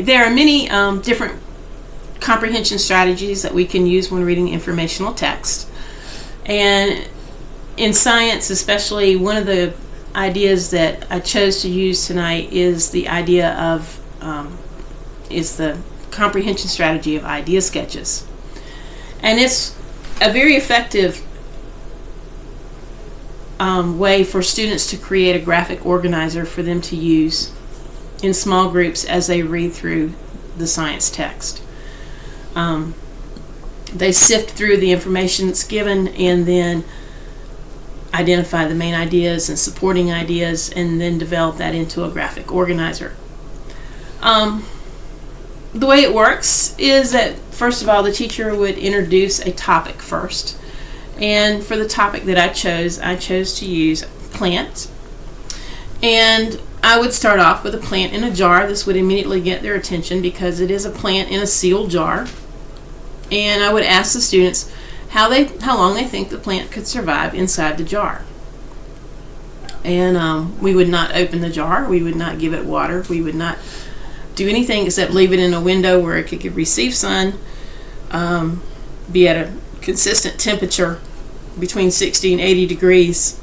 There are many different comprehension strategies that we can use when reading informational text. And in science especially, one of the ideas that I chose to use tonight is the idea of is the comprehension strategy of idea sketches. And it's a very effective way for students to create a graphic organizer for them to use in small groups as they read through the science text. They sift through the information that's given and then identify the main ideas and supporting ideas and then develop that into a graphic organizer. The way it works is that, first of all, the teacher would introduce a topic first. And for the topic that I chose to use plant. And I would start off with a plant in a jar. This would immediately get their attention because it is a plant in a sealed jar. And I would ask the students how long they think the plant could survive inside the jar. And we would not open the jar. We would not give it water. We would not do anything except leave it in a window where it could receive sun, be at a consistent temperature between 60 and 80 degrees.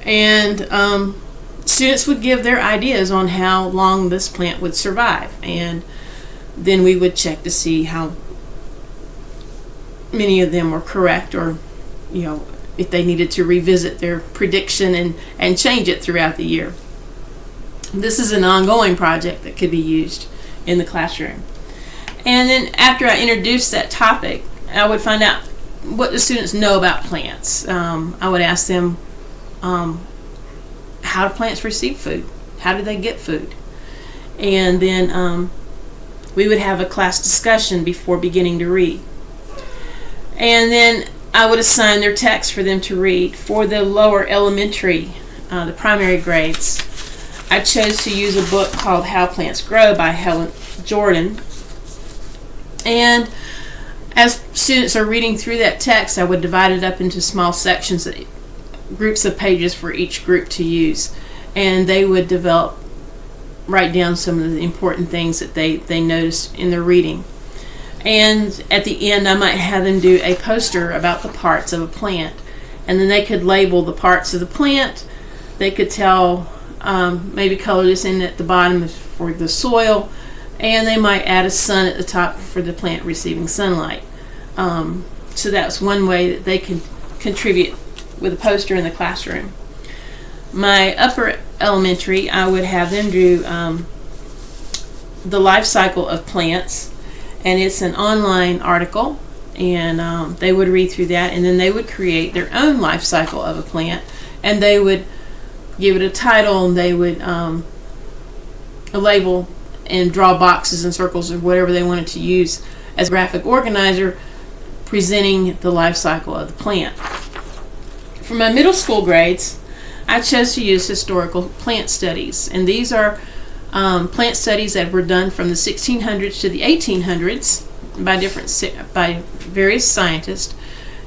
And students would give their ideas on how long this plant would survive. And then we would check to see how many of them were correct, or if they needed to revisit their prediction and change it throughout the year. This is an ongoing project that could be used in the classroom. And then after I introduced that topic, I would find out what the students know about plants. I would ask them, how do plants receive food? How do they get food? And then we would have a class discussion before beginning to read. And then I would assign their text for them to read. For the lower elementary, the primary grades, I chose to use a book called How Plants Grow by Helen Jordan. And as students are reading through that text, I would divide it up into small sections, groups of pages for each group to use. And they would write down some of the important things that they noticed in their reading. And at the end, I might have them do a poster about the parts of a plant. And then they could label the parts of the plant. They could tell, maybe color this in at the bottom for the soil. And they might add a sun at the top for the plant receiving sunlight. So that's one way that they can contribute with a poster in the classroom. My upper elementary, I would have them do the life cycle of plants. And it's an online article, and they would read through that, and then they would create their own life cycle of a plant, and they would give it a title, and they would label and draw boxes and circles or whatever they wanted to use as a graphic organizer presenting the life cycle of the plant. For my middle school grades, I chose to use historical plant studies, and these are plant studies that were done from the 1600s to the 1800s by various scientists,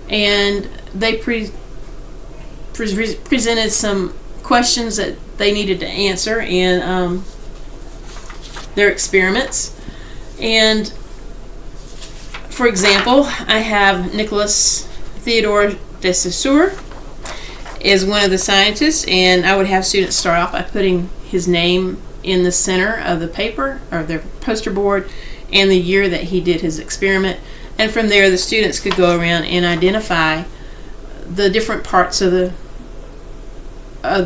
and they presented some questions that they needed to answer in their experiments. And for example, I have Nicholas Theodore de Saussure is one of the scientists, and I would have students start off by putting his name in the center of the paper or their poster board and the year that he did his experiment. And from there, the students could go around and identify the different parts of the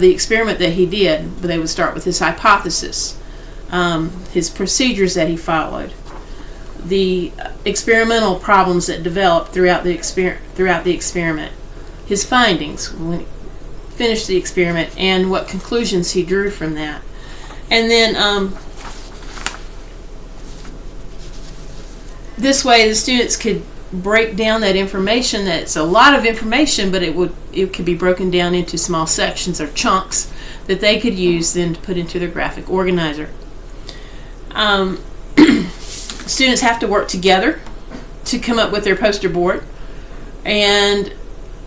experiment that he did. But they would start with his hypothesis, his procedures that he followed, the experimental problems that developed throughout the experiment, his findings when he finished the experiment, and what conclusions he drew from that. And then this way the students could break down that information. That's a lot of information, but it could be broken down into small sections or chunks that they could use then to put into their graphic organizer. Students have to work together to come up with their poster board, and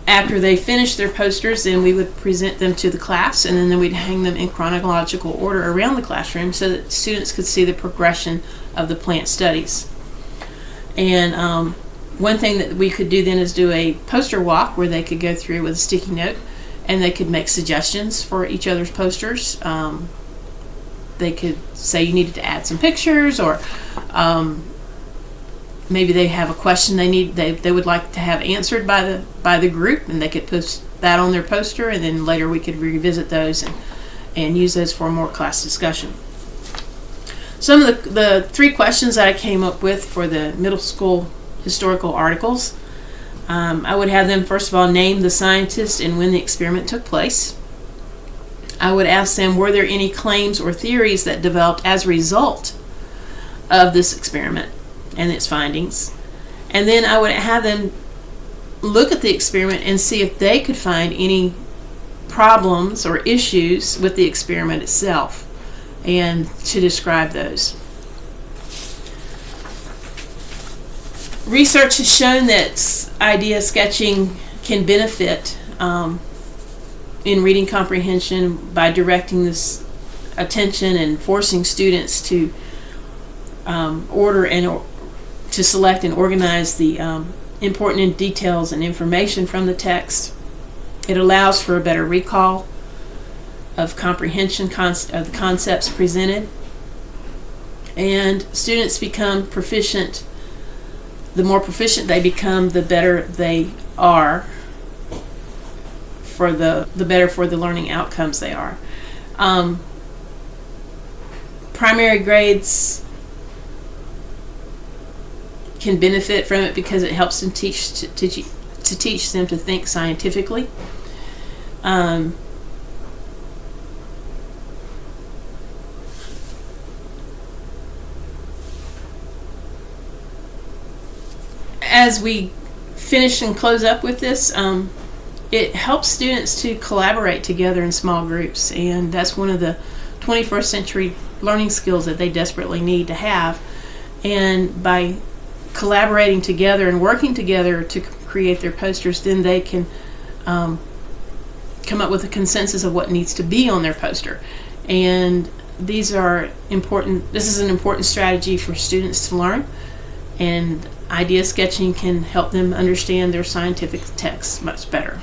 after they finished their posters, then we would present them to the class, and then we'd hang them in chronological order around the classroom so that students could see the progression of the plant studies. And one thing that we could do then is do a poster walk where they could go through with a sticky note, and they could make suggestions for each other's posters. They could say you needed to add some pictures, or maybe they have a question they would like to have answered by the group, and they could put that on their poster, and then later we could revisit those and use those for more class discussion. Some of the 3 questions that I came up with for the middle school historical articles, I would have them first of all name the scientist and when the experiment took place. I would ask them, were there any claims or theories that developed as a result of this experiment and its findings? And then I would have them look at the experiment and see if they could find any problems or issues with the experiment itself, and to describe those. Research has shown that idea sketching can benefit in reading comprehension by directing this attention and forcing students to order and to select and organize the important details and information from the text. It allows for a better recall of comprehension of the concepts presented, and students become proficient. The more proficient they become, the better they are the better for the learning outcomes they are. Primary grades can benefit from it because it helps them teach them to think scientifically. As we finish and close up with this, it helps students to collaborate together in small groups, and that's one of the 21st century learning skills that they desperately need to have. And by collaborating together and working together to create their posters, then they can come up with a consensus of what needs to be on their poster. And these are important. This is an important strategy for students to learn, and idea sketching can help them understand their scientific texts much better.